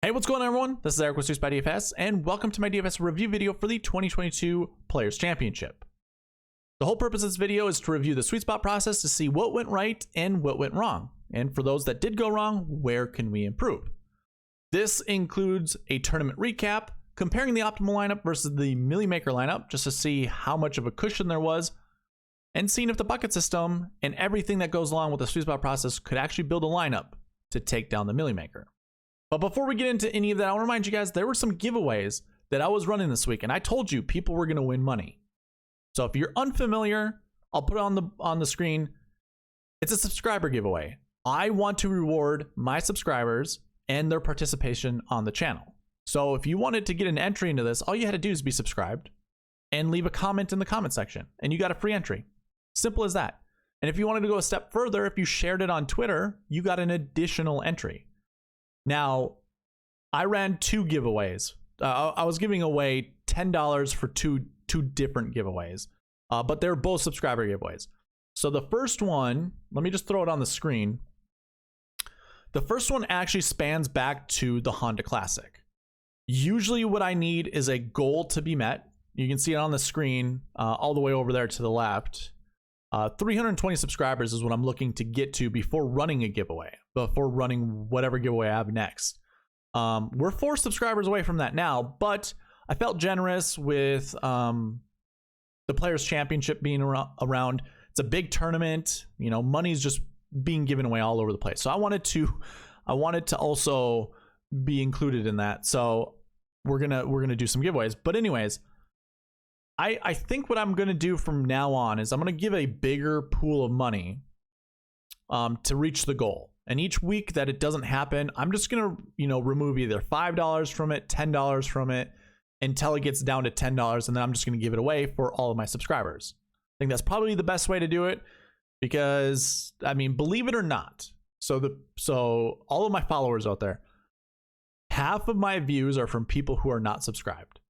Hey, what's going on, everyone? This is Eric with SweetSpotDFS, and welcome to my DFS review video for the 2022 Players Championship. The whole purpose of this video is to review the sweet spot process to see what went right and what went wrong. And for those that did go wrong, where can we improve? This includes a tournament recap, comparing the optimal lineup versus the Millie Maker lineup, just to see how much of a cushion there was, and seeing if the bucket system and everything that goes along with the sweet spot process could actually build a lineup to take down the Millie Maker. But before we get into any of that, I want to remind you guys, there were some giveaways that I was running this week, and I told you people were going to win money. So if you're unfamiliar, I'll put it on the screen. It's a subscriber giveaway. I want to reward my subscribers and their participation on the channel. So if you wanted to get an entry into this, all you had to do is be subscribed and leave a comment in the comment section, and you got a free entry. Simple as that. And if you wanted to go a step further, if you shared it on Twitter, you got an additional entry. Now, I ran two giveaways. I was giving away $10 for two different giveaways, but they're both subscriber giveaways. So the first one, let me just throw it on the screen. The first one actually spans back to the Honda Classic. Usually what I need is a goal to be met. You can see it on the screen all the way over there to the left. 320 subscribers is what I'm looking to get to before running a giveaway, before running whatever giveaway I have next. We're 4 subscribers away from that now, but I felt generous with the Players Championship being around. It's a big tournament, you know, money's just being given away all over the place. So I wanted to also be included in that. So we're gonna do some giveaways. But anyways, I think what I'm going to do from now on is I'm going to give a bigger pool of money to reach the goal. And each week that it doesn't happen, I'm just going to, you know, remove either $5 from it, $10 from it, until it gets down to $10. And then I'm just going to give it away for all of my subscribers. I think that's probably the best way to do it because, I mean, believe it or not, so all of my followers out there, half of my views are from people who are not subscribed.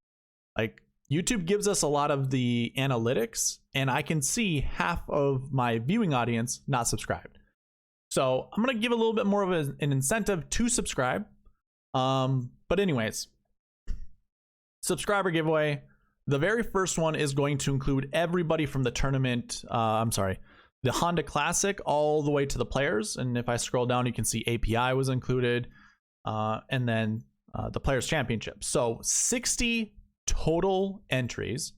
Like, YouTube gives us a lot of the analytics, and I can see half of my viewing audience not subscribed. So I'm going to give a little bit more of an incentive to subscribe. But anyways, subscriber giveaway. The very first one is going to include everybody from the tournament. The Honda Classic all the way to the Players. And if I scroll down, you can see API was included. And then the Players Championship. So 60 total entries.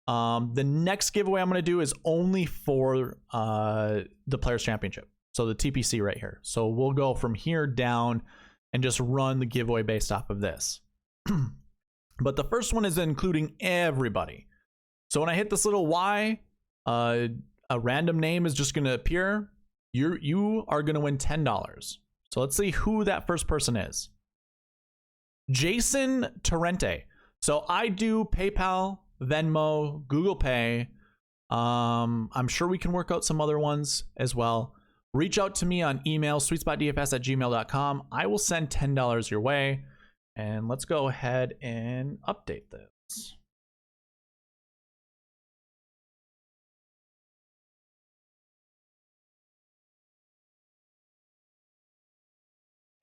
The next giveaway I'm going to do is only for the Players Championship, so the TPC right here. So we'll go from here down and just run the giveaway based off of this. But the first one is including everybody. So when I hit this little Y, a random name is just going to appear. You are going to win $10. So let's see who that first person is. Jason Torrente. So I do PayPal, Venmo, Google Pay. I'm sure we can work out some other ones as well. Reach out to me on email, sweetspotdfs@gmail.com. I will send $10 your way. And let's go ahead and update this.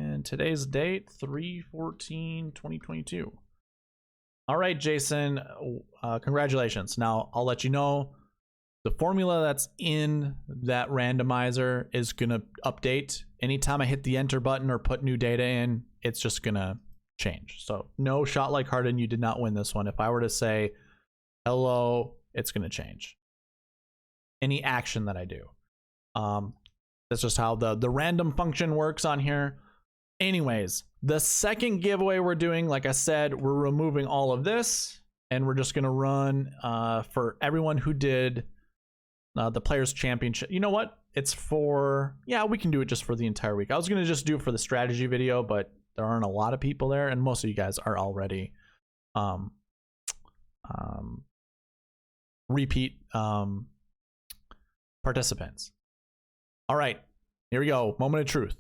And today's date, 3/14/2022. All right, Jason, congratulations. Now, I'll let you know the formula that's in that randomizer is going to update. Anytime I hit the enter button or put new data in, it's just going to change. So no shot like Harden, you did not win this one. If I were to say hello, it's going to change. Any action that I do. That's just how the random function works on here. Anyways, the second giveaway we're doing, like I said, we're removing all of this, and we're just going to run for everyone who did the Players Championship. You know what? It's for, yeah, we can do it just for the entire week. I was going to just do it for the strategy video, but there aren't a lot of people there, and most of you guys are already repeat participants. All right, here we go. Moment of truth.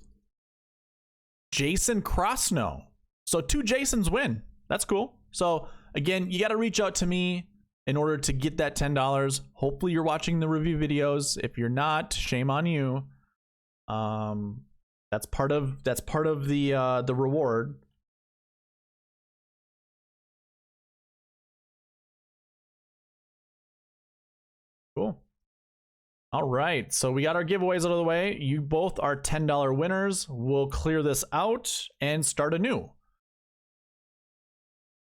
Jason Crossno. So 2 Jasons win. That's cool. So again, you got to reach out to me in order to get that $10. Hopefully you're watching the review videos. If you're not, shame on you. That's part of the reward. Cool. All right, so we got our giveaways out of the way. You both are $10 winners. We'll clear this out and start anew.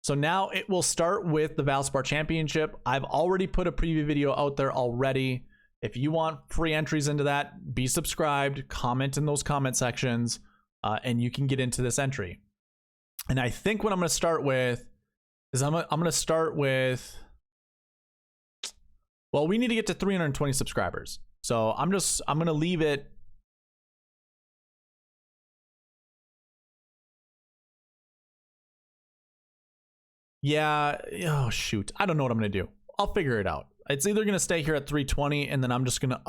So now it will start with the Valspar Championship. I've already put a preview video out there already. If you want free entries into that, be subscribed, comment in those comment sections, and you can get into this entry. And I think what I'm going to start with is I'm going to start with... Well, we need to get to 320 subscribers. So I'm going to leave it. Yeah. Oh, shoot. I don't know what I'm going to do. I'll figure it out. It's either going to stay here at 320 and then I'm just going to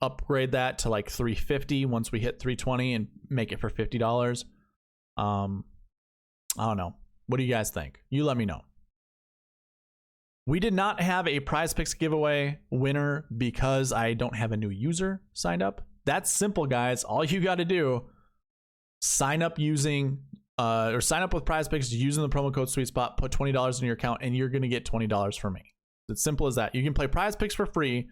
upgrade that to like 350 once we hit 320 and make it for $50. I don't know. What do you guys think? You let me know. We did not have a Prize Picks giveaway winner because I don't have a new user signed up. That's simple, guys. All you got to do, sign up using or sign up with Prize Picks using the promo code SweetSpot, put $20 in your account, and you're going to get $20 from me. It's simple as that. You can play Prize Picks for free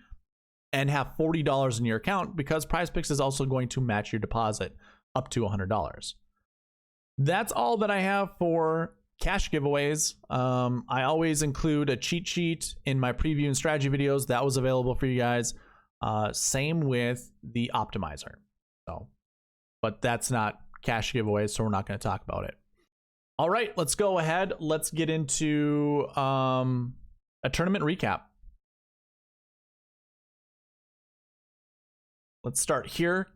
and have $40 in your account because Prize Picks is also going to match your deposit up to $100. That's all that I have for cash giveaways. I always include a cheat sheet in my preview and strategy videos. That was available for you guys. Same with the optimizer. So, but that's not cash giveaways, so we're not going to talk about it. All right, let's go ahead. Let's get into a tournament recap. Let's start here.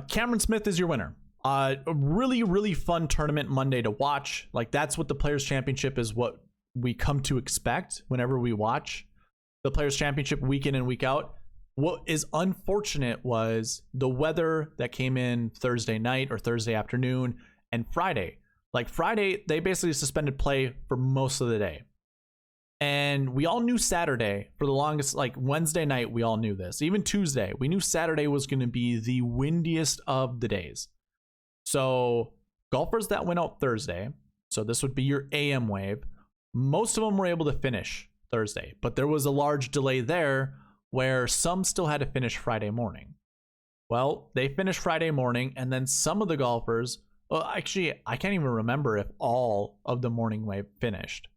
Cameron Smith is your winner. A really fun tournament Monday to watch. Like, that's what the Players Championship is, what we come to expect whenever we watch the Players Championship week in and week out. What is unfortunate was the weather that came in Thursday night or Thursday afternoon and Friday. Like, Friday, they basically suspended play for most of the day. And we all knew Saturday for the longest, like Wednesday night, we all knew this. Even Tuesday, we knew Saturday was going to be the windiest of the days. So golfers that went out Thursday, so this would be your AM wave, most of them were able to finish Thursday, but there was a large delay there where some still had to finish Friday morning. Well, they finished Friday morning, and then some of the golfers, well, actually, I can't even remember if all of the morning wave finished.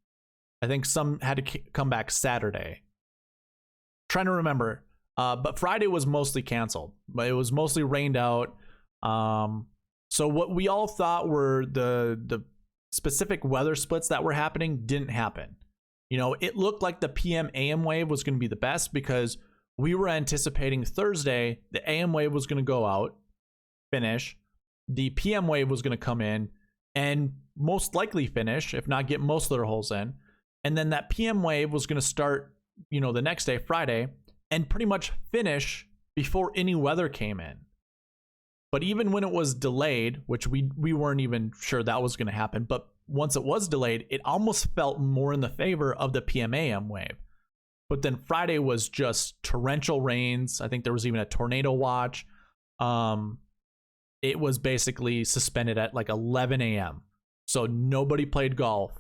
I think some had to come back Saturday. Trying to remember, but Friday was mostly canceled, but it was mostly rained out. So what we all thought were the specific weather splits that were happening didn't happen. You know, it looked like the PM AM wave was going to be the best because we were anticipating Thursday the AM wave was going to go out, finish, the PM wave was going to come in and most likely finish, if not get most of their holes in, and then that PM wave was going to start, you know, the next day, Friday, and pretty much finish before any weather came in. But even when it was delayed, which we weren't even sure that was going to happen, but once it was delayed, it almost felt more in the favor of the PM-AM wave. But then Friday was just torrential rains. I think there was even a tornado watch. It was basically suspended at like 11 a.m. So nobody played golf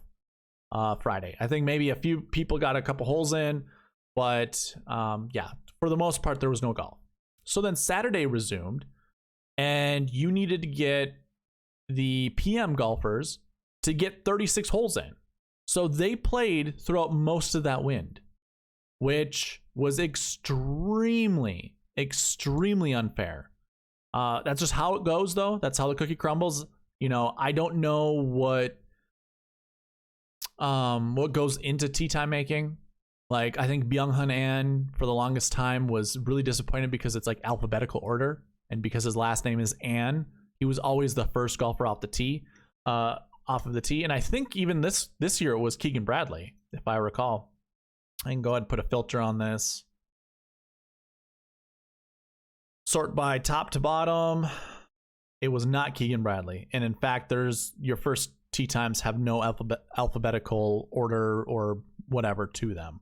Friday. I think maybe a few people got a couple holes in, but yeah, for the most part, there was no golf. So then Saturday resumed. And you needed to get the PM golfers to get 36 holes in. So they played throughout most of that wind, which was extremely unfair. That's just how it goes, though. That's how the cookie crumbles. You know, I don't know what goes into tee time making. Like, I think Byung-Hun An for the longest time was really disappointed because it's like alphabetical order. And because his last name is An, he was always the first golfer off of the tee. And I think even this year it was Keegan Bradley, if I recall. I can go ahead and put a filter on this. Sort by top to bottom. It was not Keegan Bradley. And in fact, there's your first tee times have no alphabetical order or whatever to them.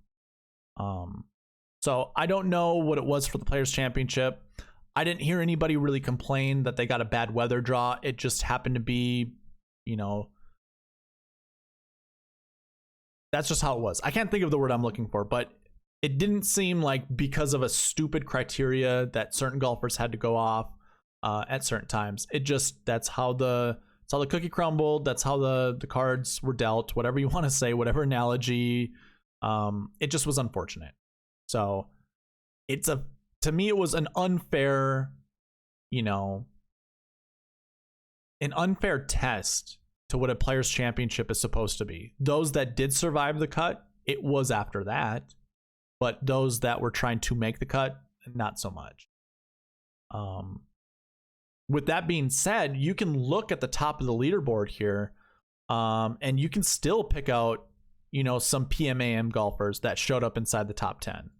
So I don't know what it was for the Players Championship. I didn't hear anybody really complain that they got a bad weather draw. It just happened to be, you know, that's just how it was. I can't think of the word I'm looking for, but it didn't seem like because of a stupid criteria that certain golfers had to go off at certain times. That's how the cookie crumbled. That's how the cards were dealt, whatever you want to say, whatever analogy. It just was unfortunate. So to me, it was an unfair, an unfair test to what a players championship is supposed to be. Those that did survive the cut, it was after that, but those that were trying to make the cut, not so much. With that being said, you can look at the top of the leaderboard here, and you can still pick out, some PMAM golfers that showed up inside the top 10.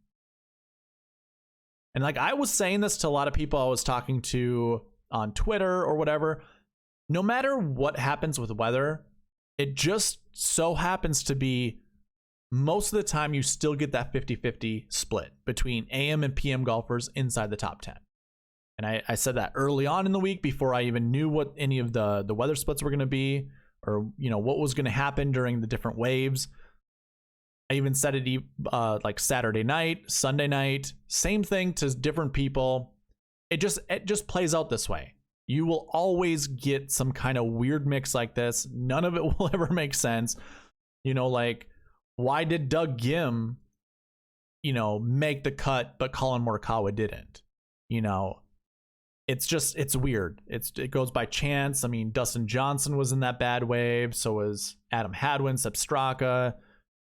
And like I was saying this to a lot of people I was talking to on Twitter or whatever, no matter what happens with weather, it just so happens to be most of the time you still get that 50-50 split between AM and PM golfers inside the top 10. And I said that early on in the week before I even knew what any of the weather splits were going to be, or what was going to happen during the different waves. I even said it like Saturday night, Sunday night, same thing to different people. It just plays out this way. You will always get some kind of weird mix like this. None of it will ever make sense. Like, why did Doug Gim, make the cut, but Colin Morikawa didn't? It's weird. It goes by chance. I mean, Dustin Johnson was in that bad wave. So was Adam Hadwin, Sepp Straka,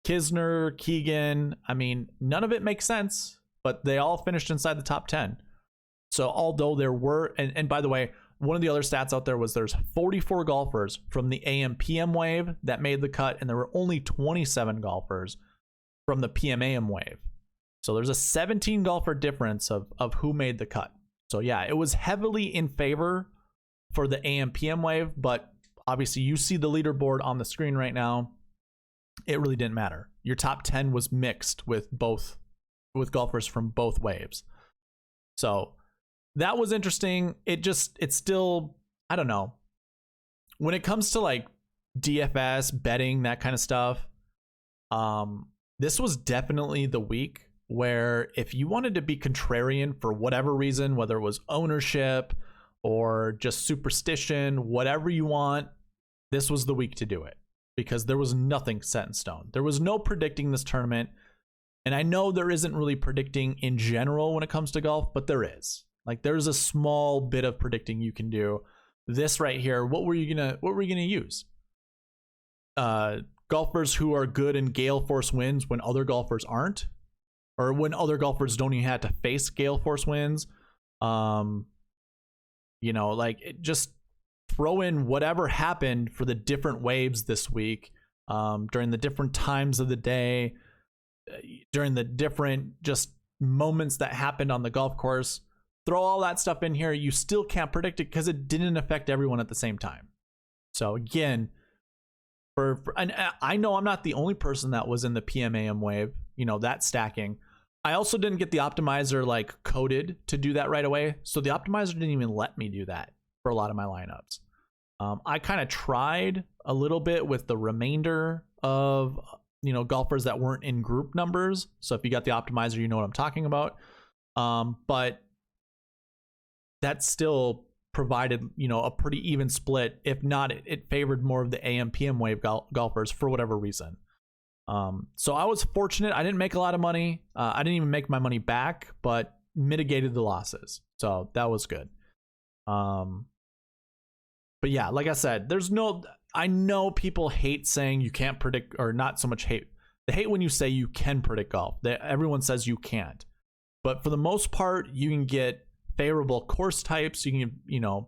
Kisner, Keegan. I mean, none of it makes sense, but they all finished inside the top 10. So although there were, and by the way, one of the other stats out there was there's 44 golfers from the AM PM wave that made the cut, and there were only 27 golfers from the PM/AM wave. So there's a 17 golfer difference of who made the cut. So yeah, it was heavily in favor for the AM PM wave, but obviously you see the leaderboard on the screen right now. It really didn't matter. Your top 10 was mixed with golfers from both waves. So that was interesting. It's still, I don't know. When it comes to like DFS, betting, that kind of stuff, this was definitely the week where if you wanted to be contrarian for whatever reason, whether it was ownership or just superstition, whatever you want, this was the week to do it, because there was nothing set in stone. There was no predicting this tournament. And I know there isn't really predicting in general when it comes to golf, but there is. Like, there's a small bit of predicting you can do. This right here, what were you gonna use? Golfers who are good in gale force winds when other golfers aren't, or when other golfers don't even have to face gale force winds. Just throw in whatever happened for the different waves this week, during the different times of the day, during the different just moments that happened on the golf course. Throw all that stuff in here. You still can't predict it because it didn't affect everyone at the same time. So again, and I know I'm not the only person that was in the PM/AM wave, that stacking. I also didn't get the optimizer like coded to do that right away. So the optimizer didn't even let me do that for a lot of my lineups. I kind of tried a little bit with the remainder of, golfers that weren't in group numbers. So if you got the optimizer, you know what I'm talking about. But that still provided, a pretty even split. If not, it favored more of the AM PM wave golfers for whatever reason. So I was fortunate. I didn't make a lot of money. I didn't even make my money back, but mitigated the losses. So that was good. But yeah, like I said, I know people hate saying you can't predict, or not so much hate. They hate when you say you can predict golf. Everyone says you can't. But for the most part, you can get favorable course types. You can,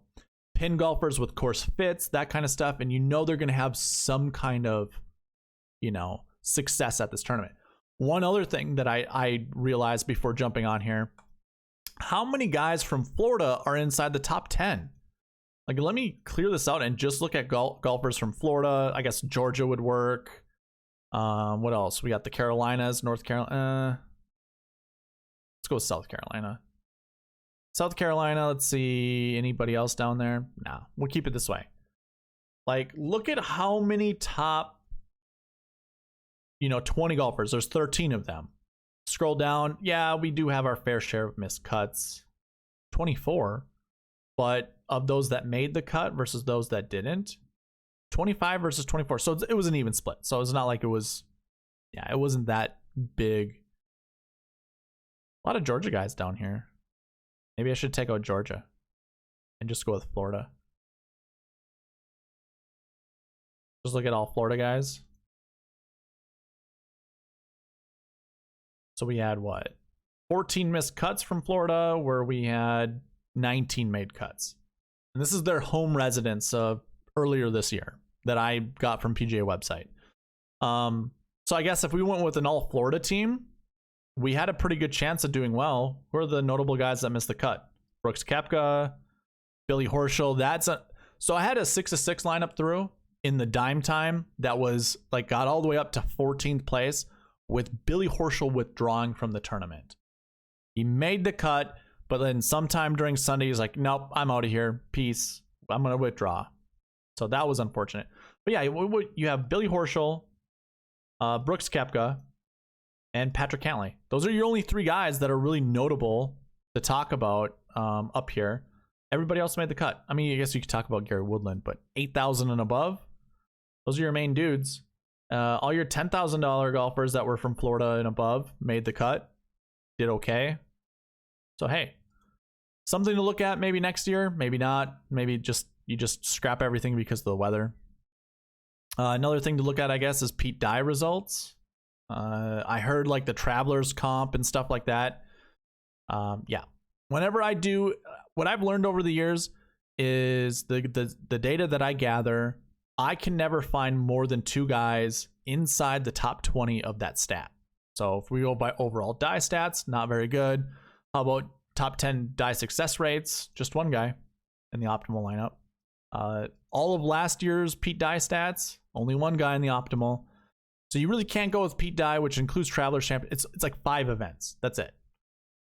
pin golfers with course fits, that kind of stuff. And they're going to have some kind of, success at this tournament. One other thing that I realized before jumping on here, how many guys from Florida are inside the top 10? Like, let me clear this out and just look at golfers from Florida. I guess Georgia would work. What else? We got the Carolinas, North Carolina. Let's go with South Carolina. South Carolina, let's see. Anybody else down there? No, we'll keep it this way. Like, look at how many top, 20 golfers. There's 13 of them. Scroll down. Yeah, we do have our fair share of missed cuts. 24. But of those that made the cut versus those that didn't, 25 versus 24. So it was an even split. So it's not like it was, yeah, it wasn't that big. A lot of Georgia guys down here. Maybe I should take out Georgia and just go with Florida. Just look at all Florida guys. So we had what? 14 missed cuts from Florida, where we had 19 made cuts. And this is their home residence earlier this year that I got from PGA website. So I guess if we went with an all Florida team, we had a pretty good chance of doing well. Who are the notable guys that missed the cut? Brooks Koepka, Billy Horschel. So I had a 6-6 lineup through in the dime time that was like got all the way up to 14th place with Billy Horschel withdrawing from the tournament. He made the cut, but then sometime during Sunday he's like, nope, I'm out of here. Peace. I'm going to withdraw. So that was unfortunate. But yeah, you have Billy Horschel, Brooks Koepka, and Patrick Cantlay. Those are your only three guys that are really notable to talk about up here. Everybody else made the cut. I mean, I guess you could talk about Gary Woodland, but 8,000 and above, those are your main dudes. All your $10,000 golfers that were from Florida and above made the cut, did okay. So hey, something to look at maybe next year, maybe not. Maybe you just scrap everything because of the weather. Another thing to look at, I guess, is Pete Dye results. I heard like the Travelers comp and stuff like that. Yeah, whenever I do, what I've learned over the years is the data that I gather, I can never find more than two guys inside the top 20 of that stat. So if we go by overall die stats, not very good. How about top 10 die success rates? Just one guy in the optimal lineup. All of last year's Pete Dye stats, only one guy in the optimal. So you really can't go with Pete Dye, which includes Travelers Champion. It's like 5 events. That's it.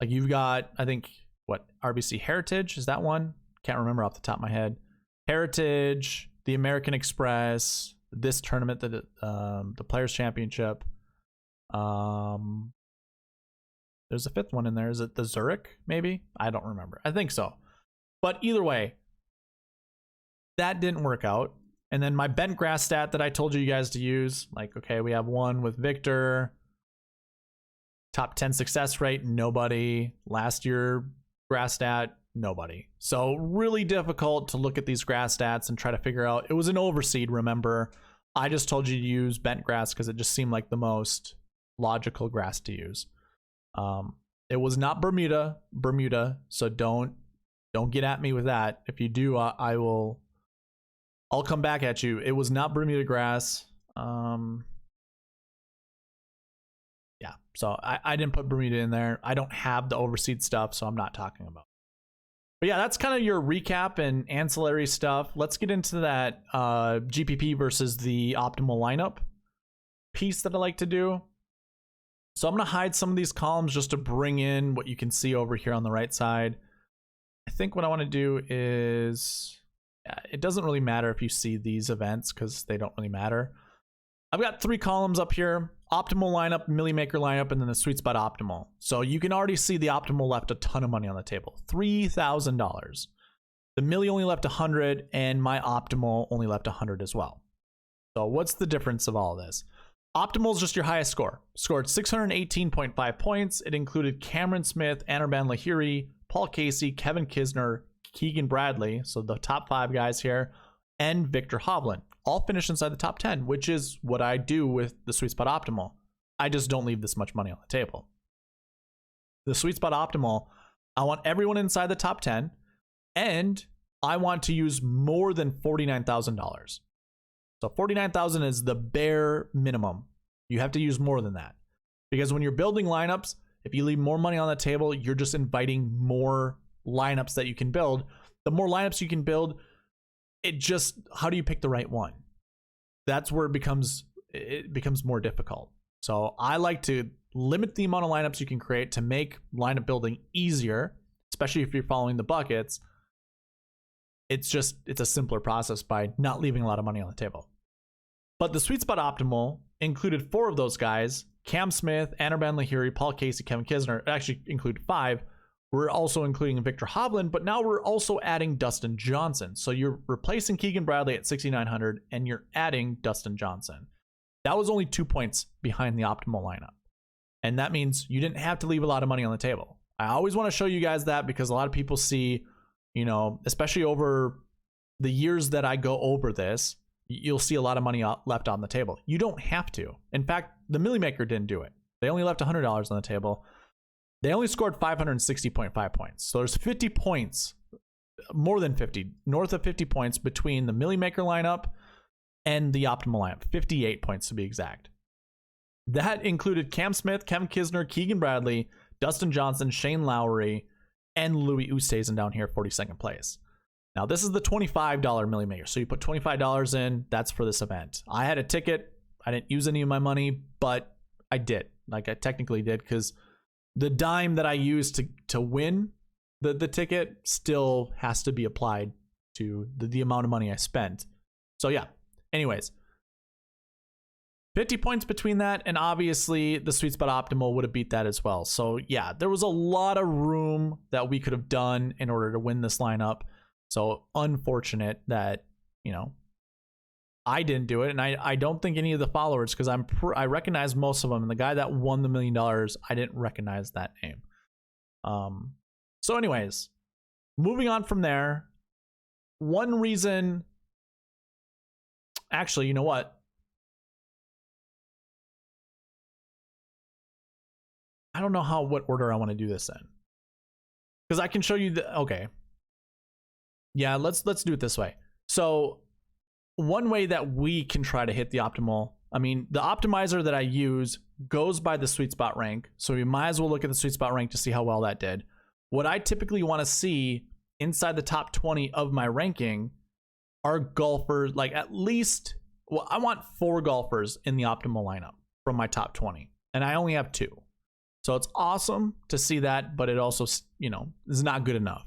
Like you've got, I think, what, RBC Heritage? Is that one? Can't remember off the top of my head. Heritage, the American Express, this tournament, the Players Championship. There's a 5th one in there. Is it the Zurich, maybe? I don't remember. I think so. But either way, that didn't work out. And then my bent grass stat that I told you guys to use, like, okay, we have one with Victor. Top 10 success rate, nobody. Last year, grass stat, nobody. So really difficult to look at these grass stats and try to figure out. It was an overseed, remember. I just told you to use bent grass because it just seemed like the most logical grass to use. It was not Bermuda, so don't get at me with that. If you do, I'll come back at you. It was not Bermuda grass. Yeah, so I didn't put Bermuda in there. I don't have the overseed stuff, so I'm not talking about it. But yeah, that's kind of your recap and ancillary stuff. Let's get into that GPP versus the optimal lineup piece that I like to do. So I'm going to hide some of these columns just to bring in what you can see over here on the right side. I think what I want to do is, it doesn't really matter if you see these events because they don't really matter. I've got 3 columns up here: optimal lineup, Millie Maker lineup, and then the sweet spot optimal. So you can already see the optimal left a ton of money on the table, $3,000. The Millie only left 100, and my optimal only left 100 as well. So what's the difference of all of this? Optimal is just your highest score. Scored 618.5 points. It included Cameron Smith, Anirban Lahiri, Paul Casey, Kevin Kisner, Keegan Bradley, so the top 5 guys here, and Victor Hovland. All finished inside the top 10, which is what I do with the Sweet Spot Optimal. I just don't leave this much money on the table. The Sweet Spot Optimal, I want everyone inside the top 10, and I want to use more than $49,000. So $49,000 is the bare minimum. You have to use more than that. Because when you're building lineups, if you leave more money on the table, you're just inviting more lineups that you can build. The more lineups you can build, how do you pick the right one? That's where it becomes more difficult. So I like to limit the amount of lineups you can create to make lineup building easier, especially if you're following the buckets. It's a simpler process by not leaving a lot of money on the table. But the Sweet Spot Optimal included 4 of those guys: Cam Smith, Anirban Lahiri, Paul Casey, Kevin Kisner. It actually included 5. We're also including Victor Hovland, but now we're also adding Dustin Johnson. So you're replacing Keegan Bradley at 6,900 and you're adding Dustin Johnson. That was only 2 points behind the optimal lineup. And that means you didn't have to leave a lot of money on the table. I always want to show you guys that because a lot of people see, you know, especially over the years that I go over this, you'll see a lot of money left on the table. You don't have to. In fact, the Millie Maker didn't do it. They only left $100 on the table. They only scored 560.5 points. So there's 50 points, more than 50, north of 50 points between the Millie Maker lineup and the optimal lineup. 58 points to be exact. That included Cam Smith, Kevin Kisner, Keegan Bradley, Dustin Johnson, Shane Lowry, and Louis Oosthuizen down here, 42nd place. Now, this is the $25 Millie Maker. So you put $25 in, that's for this event. I had a ticket. I didn't use any of my money, but I did. Like, I technically did because the dime that I used to win the ticket still has to be applied to the amount of money I spent. So yeah, anyways, 50 points between that, and obviously the Sweet Spot Optimal would have beat that as well. So yeah, there was a lot of room that we could have done in order to win this lineup. So unfortunate that, you know, I didn't do it, and I don't think any of the followers, because I recognize most of them, and the guy that won the $1 million, I didn't recognize that name. So anyways, moving on from there, one reason, actually, you know what? I don't know what order I want to do this in, because I can show you okay. Yeah, let's do it this way. So one way that we can try to hit the optimal, I mean, the optimizer that I use goes by the sweet spot rank. So we might as well look at the sweet spot rank to see how well that did. What I typically want to see inside the top 20 of my ranking are golfers, like at least, well, I want 4 golfers in the optimal lineup from my top 20. And I only have 2. So it's awesome to see that, but it also, you know, is not good enough.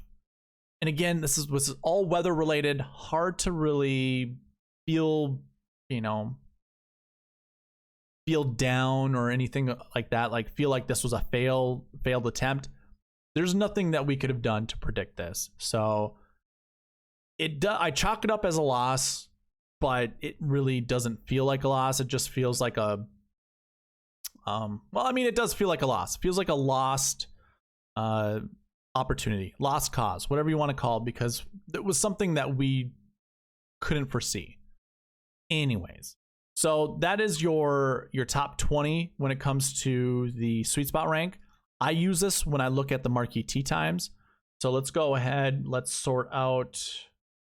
And again, this is all weather related, hard to really feel, you know, feel down or anything like that, like feel like this was a failed attempt. There's nothing that we could have done to predict this. So I chalk it up as a loss, but it really doesn't feel like a loss. It just feels like a well, I mean, it does feel like a loss. It feels like a lost opportunity, lost cause, whatever you want to call it, because it was something that we couldn't foresee. Anyways, so that is your top 20 when it comes to the sweet spot rank. I use this when I look at the marquee tee times. So let's go ahead. Let's sort out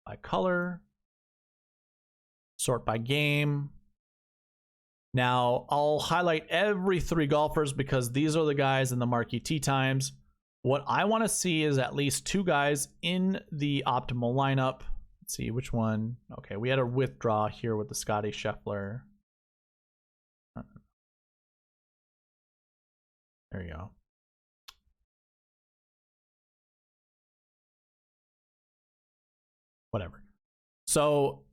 by color, sort by game. Now I'll highlight every 3 golfers because these are the guys in the marquee tee times. What I want to see is at least 2 guys in the optimal lineup. Let's see which one. Okay, we had a withdraw here with the Scotty Scheffler. There you go. Whatever. So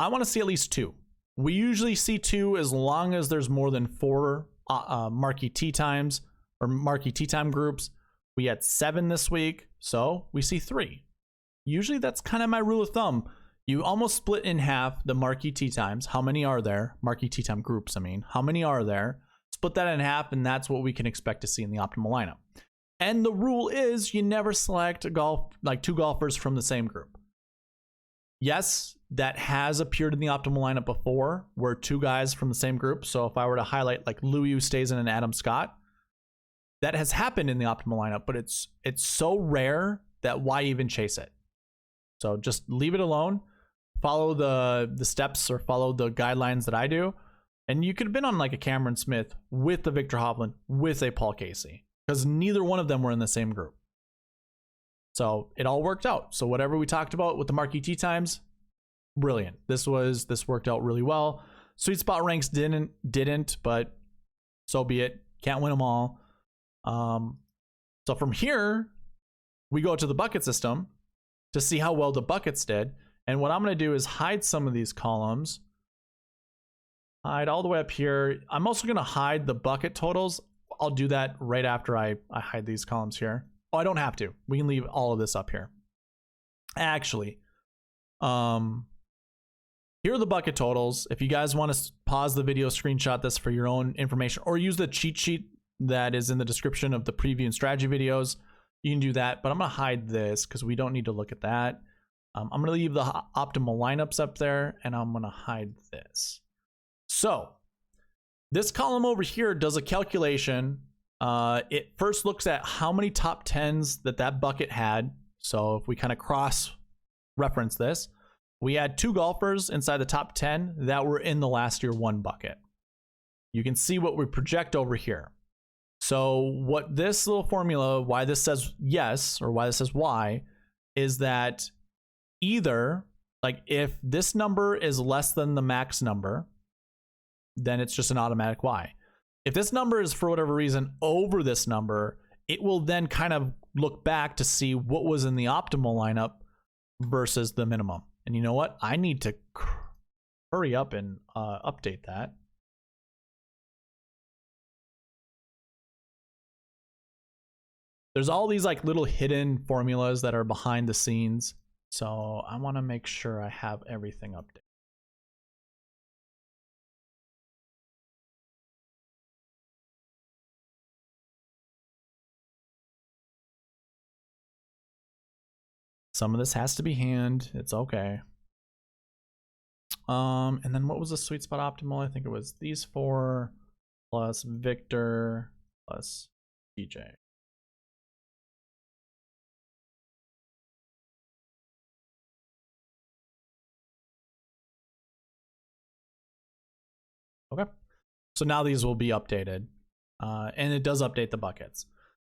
I want to see at least 2. We usually see 2 as long as there's more than 4 marquee tee times or marquee tee time groups. We had 7 this week, so we see 3. Usually that's kind of my rule of thumb. You almost split in half the marquee tee times. How many are there? Marquee tee time groups, I mean. How many are there? Split that in half, and that's what we can expect to see in the optimal lineup. And the rule is you never select 2 golfers from the same group. Yes, that has appeared in the optimal lineup before, where 2 guys from the same group. So if I were to highlight like Louis Oosthuizen and Adam Scott, that has happened in the optimal lineup, but it's so rare that why even chase it? So just leave it alone. Follow the steps or follow the guidelines that I do. And you could have been on like a Cameron Smith with a Victor Hovland with a Paul Casey, because neither one of them were in the same group. So it all worked out. So whatever we talked about with the marquee tee times, brilliant. This worked out really well. Sweet spot ranks didn't, but so be it. Can't win them all. So from here, we go to the bucket system to see how well the buckets did. And what I'm going to do is hide some of these columns. hide all the way up here. I'm also going to hide the bucket totals. I'll do that right after I hide these columns here. Oh, I don't have to. We can leave all of this up here. Actually, here are the bucket totals. If you guys want to pause the video, screenshot this for your own information, or use the cheat sheet that is in the description of the preview and strategy videos, you can do that. But I'm going to hide this because we don't need to look at that. I'm going to leave the optimal lineups up there, and I'm going to hide this. So this column over here does a calculation. It first looks at how many top 10s that bucket had. So if we kind of cross reference this, we had 2 golfers inside the top 10 that were in the last year 1 bucket. You can see what we project over here. So what this little formula, why this says yes or why this says Y, is that either, like, if this number is less than the max number, then it's just an automatic Y. If this number is for whatever reason over this number, it will then kind of look back to see what was in the optimal lineup versus the minimum. And you know what? I need to hurry up and update that. There's all these like little hidden formulas that are behind the scenes. So I want to make sure I have everything updated. Some of this has to be hand. It's okay. And then what was the sweet spot optimal? I think it was these 4 plus Victor plus DJ. Okay. So now these will be updated. And it does update the buckets.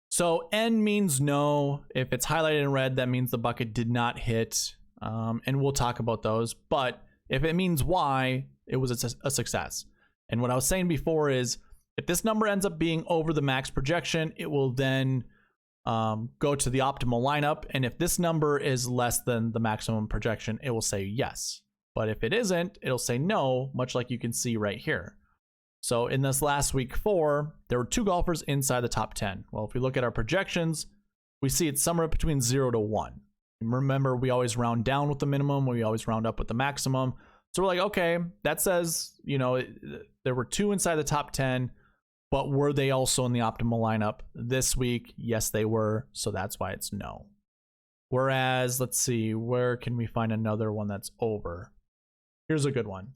So N means no. If it's highlighted in red, that means the bucket did not hit. And we'll talk about those. But if it means Y, it was a success. And what I was saying before is, if this number ends up being over the max projection, it will then go to the optimal lineup. And if this number is less than the maximum projection, it will say yes. But if it isn't, it'll say no, much like you can see right here. So in this last week 4, there were 2 golfers inside the top 10. Well, if we look at our projections, we see it's somewhere between 0 to 1. Remember, we always round down with the minimum. We always round up with the maximum. So we're like, okay, that says, you know, there were 2 inside the top 10, but were they also in the optimal lineup this week? Yes, they were. So that's why it's no. Whereas, let's see, where can we find another one that's over? Here's a good one.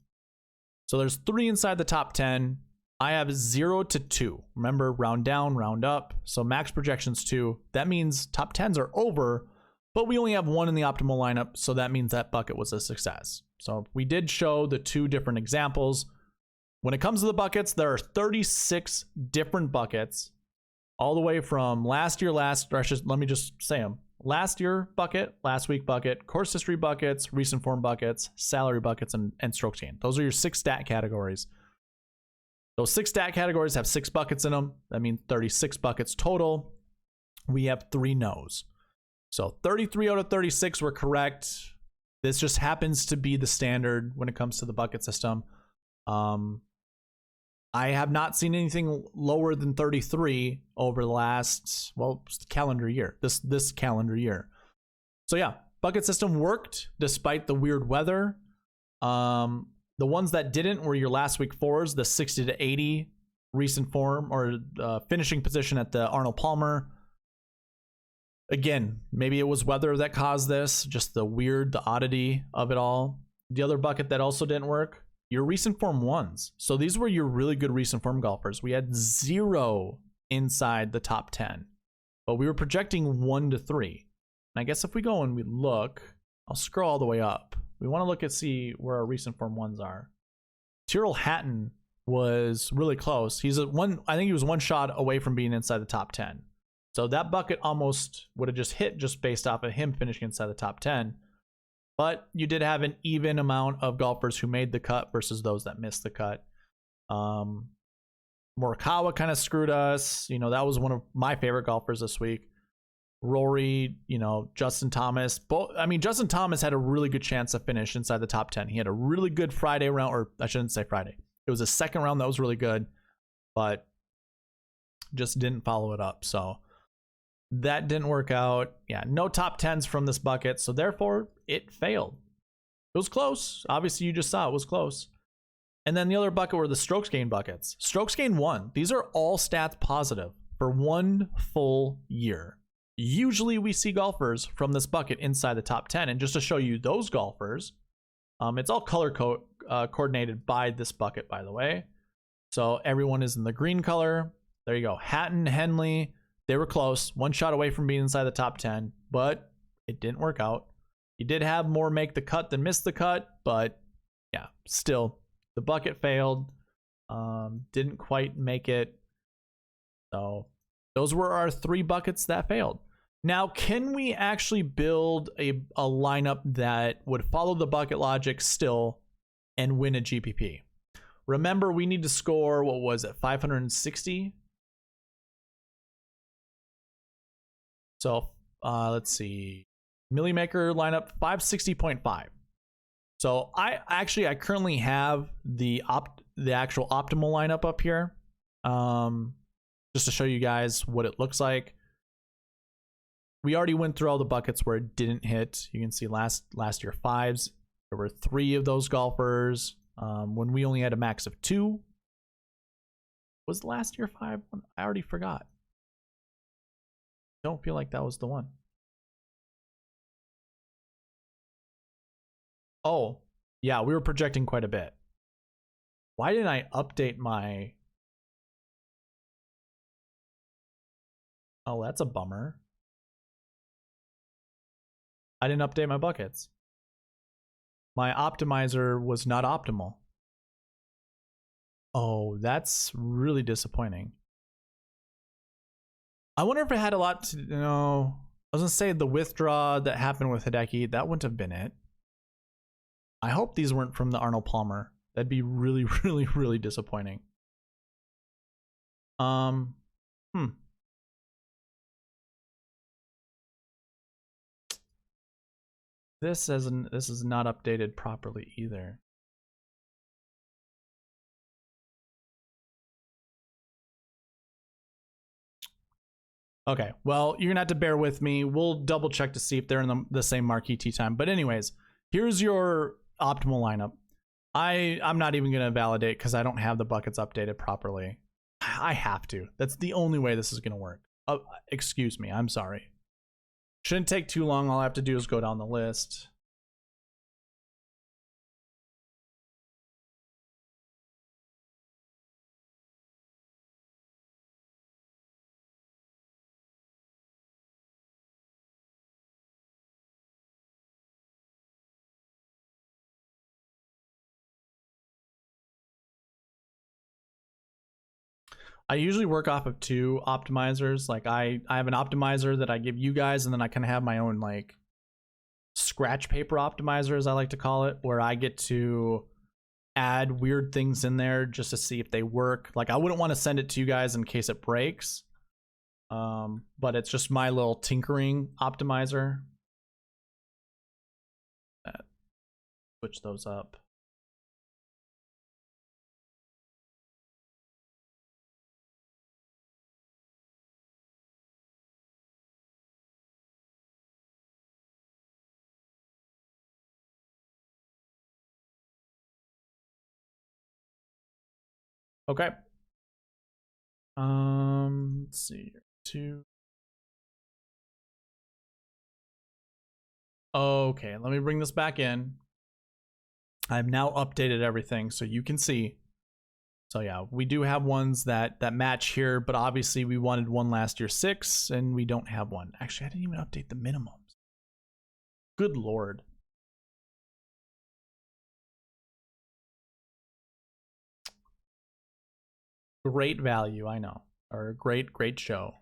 So there's 3 inside the top 10. I have 0 to 2. Remember, round down, round up. So max projections 2. That means top 10s are over, but we only have 1 in the optimal lineup. So that means that bucket was a success. So we did show the 2 different examples. When it comes to the buckets, there are 36 different buckets, all the way from last year, let me just say them. Last year bucket, last week bucket, course history buckets, recent form buckets, salary buckets, and strokes gained. Those are your 6 stat categories. Those 6 stat categories have 6 buckets in them. That means 36 buckets total. We have 3 no's. So 33 out of 36 were correct. This just happens to be the standard when it comes to the bucket system. I have not seen anything lower than 33 over the last, well, calendar year, this calendar year. So yeah, bucket system worked despite the weird weather. The ones that didn't were your last week 4s, the 60 to 80 recent form or finishing position at the Arnold Palmer. Again, maybe it was weather that caused this, just the oddity of it all. The other bucket that also didn't work, your recent form 1s. So these were your really good recent form golfers. We had 0 inside the top 10, but we were projecting 1 to 3. And I guess if we go and we look, I'll scroll all the way up. We want to look and see where our recent form 1s are. Tyrrell Hatton was really close. I think he was 1 shot away from being inside the top 10. So that bucket almost would have just hit just based off of him finishing inside the top 10. But you did have an even amount of golfers who made the cut versus those that missed the cut. Morikawa kind of screwed us. You know, that was one of my favorite golfers this week. Rory, you know, Justin Thomas. Justin Thomas had a really good chance to finish inside the top 10. He had a really good Friday round, or I shouldn't say Friday. It was a second round that was really good, but just didn't follow it up. So that didn't work out. Yeah, no top 10s from this bucket. So therefore, it failed. It was close. Obviously, you just saw it was close. And then the other bucket were the strokes gain buckets. Strokes gain 1. These are all stats positive for 1 full year. Usually we see golfers from this bucket inside the top 10. And just to show you those golfers, it's all color coordinated by this bucket, by the way. So everyone is in the green color. There you go. Hatton, Henley, they were close. 1 shot away from being inside the top 10, but it didn't work out. You did have more make the cut than miss the cut, but yeah, still. The bucket failed, didn't quite make it. So those were our 3 buckets that failed. Now, can we actually build a lineup that would follow the bucket logic still and win a GPP? Remember, we need to score, what was it, 560? So let's see, Millie Maker lineup 560.5. So I currently have the actual optimal lineup up here, just to show you guys what it looks like. We already went through all the buckets where it didn't hit. You can see last year 5s. There were 3 of those golfers. When we only had a max of 2. Was last year 5? I already forgot. Don't feel like that was the one. Oh, yeah, we were projecting quite a bit. Why didn't I update my... Oh, that's a bummer. I didn't update my buckets. My optimizer was not optimal. Oh, that's really disappointing. I wonder if it had a lot to... No, I was gonna say the withdraw that happened with Hideki, that wouldn't have been it. I hope these weren't from the Arnold Palmer. That'd be really, really, really disappointing. This is not updated properly either. Okay, well, you're gonna have to bear with me. We'll double check to see if they're in the same marquee tee time. But anyways, here's your optimal lineup. I'm not even gonna validate because I don't have the buckets updated properly. I have to. That's the only way this is gonna work. Excuse me, I'm sorry. Shouldn't take too long. All I have to do is go down the list. I usually work off of 2 optimizers. Like I have an optimizer that I give you guys, and then I kind of have my own like scratch paper optimizer, as I like to call it, where I get to add weird things in there just to see if they work. Like I wouldn't want to send it to you guys in case it breaks. But it's just my little tinkering optimizer. Switch those up. Okay. Let's see. 2. Okay, let me bring this back in. I've now updated everything so you can see. So yeah, we do have ones that match here, but obviously we wanted one last year 6, and we don't have one. Actually, I didn't even update the minimums. Good Lord. Great value, I know. Or great show.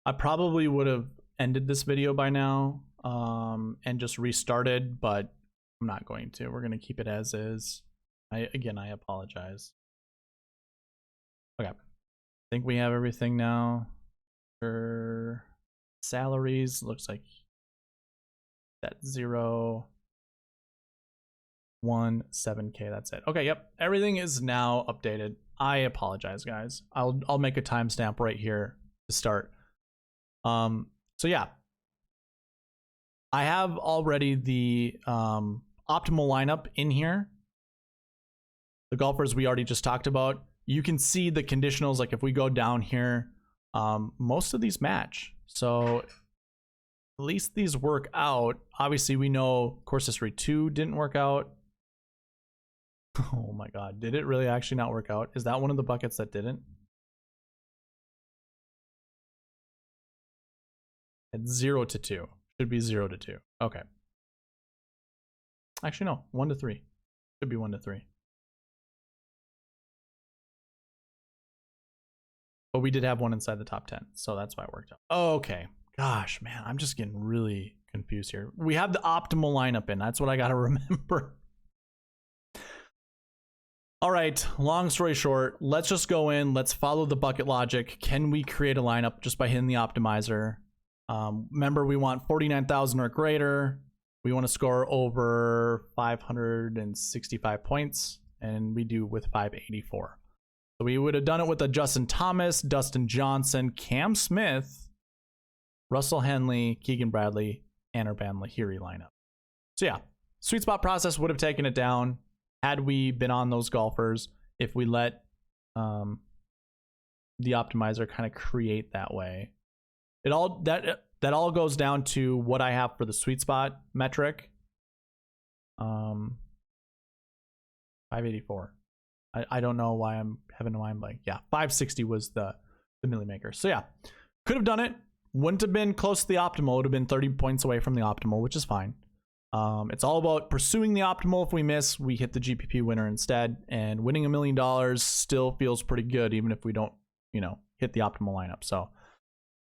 I probably would have ended this video by now. and just restarted, but I'm not going to. We're going to keep it as is. I apologize. Okay. I think we have everything now. For salaries, looks like that 0, 1, 7K. That's it. Okay, yep. Everything is now updated. I apologize, guys. I'll make a timestamp right here to start. So yeah. I have already the optimal lineup in here. The golfers we already just talked about. You can see the conditionals, like if we go down here, most of these match. So at least these work out. Obviously we know course history 2 didn't work out. Oh my god, did it really actually not work out? Is that one of the buckets that didn't? It's 0 to 2. Should be 0 to 2. Okay. Actually no, 1 to 3. Should be 1 to 3. But we did have one inside the top 10, so that's why it worked out. Okay. Gosh, man, I'm just getting really confused here. We have the optimal lineup in. That's what I got to remember. All right, long story short, let's just go in. Let's follow the bucket logic. Can we create a lineup just by hitting the optimizer? Remember, we want 49,000 or greater. We want to score over 565 points, and we do with 584. So we would have done it with a Justin Thomas, Dustin Johnson, Cam Smith, Russell Henley, Keegan Bradley, and Urban Lahiri lineup. So yeah, sweet spot process would have taken it down had we been on those golfers, if we let the optimizer kind of create that way. It all that all goes down to what I have for the sweet spot metric. 584. I don't know why I'm having a mind blank. Yeah, 560 was the milli maker. So yeah, could have done it. Wouldn't have been close to the optimal. It would have been 30 points away from the optimal, which is fine. It's all about pursuing the optimal. If we miss, we hit the GPP winner instead, and winning $1 million still feels pretty good, even if we don't, hit the optimal lineup. So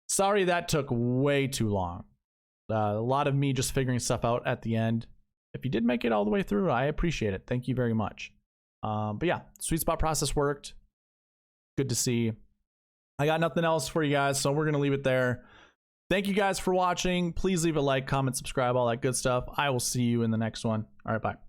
sorry that took way too long. A lot of me just figuring stuff out at the end. If you did make it all the way through, I appreciate it. Thank you very much. But yeah, sweet spot process worked. Good to see. I got nothing else for you guys, so we're going to leave it there. Thank you guys for watching. Please leave a like, comment, subscribe, all that good stuff. I will see you in the next one. All right, bye.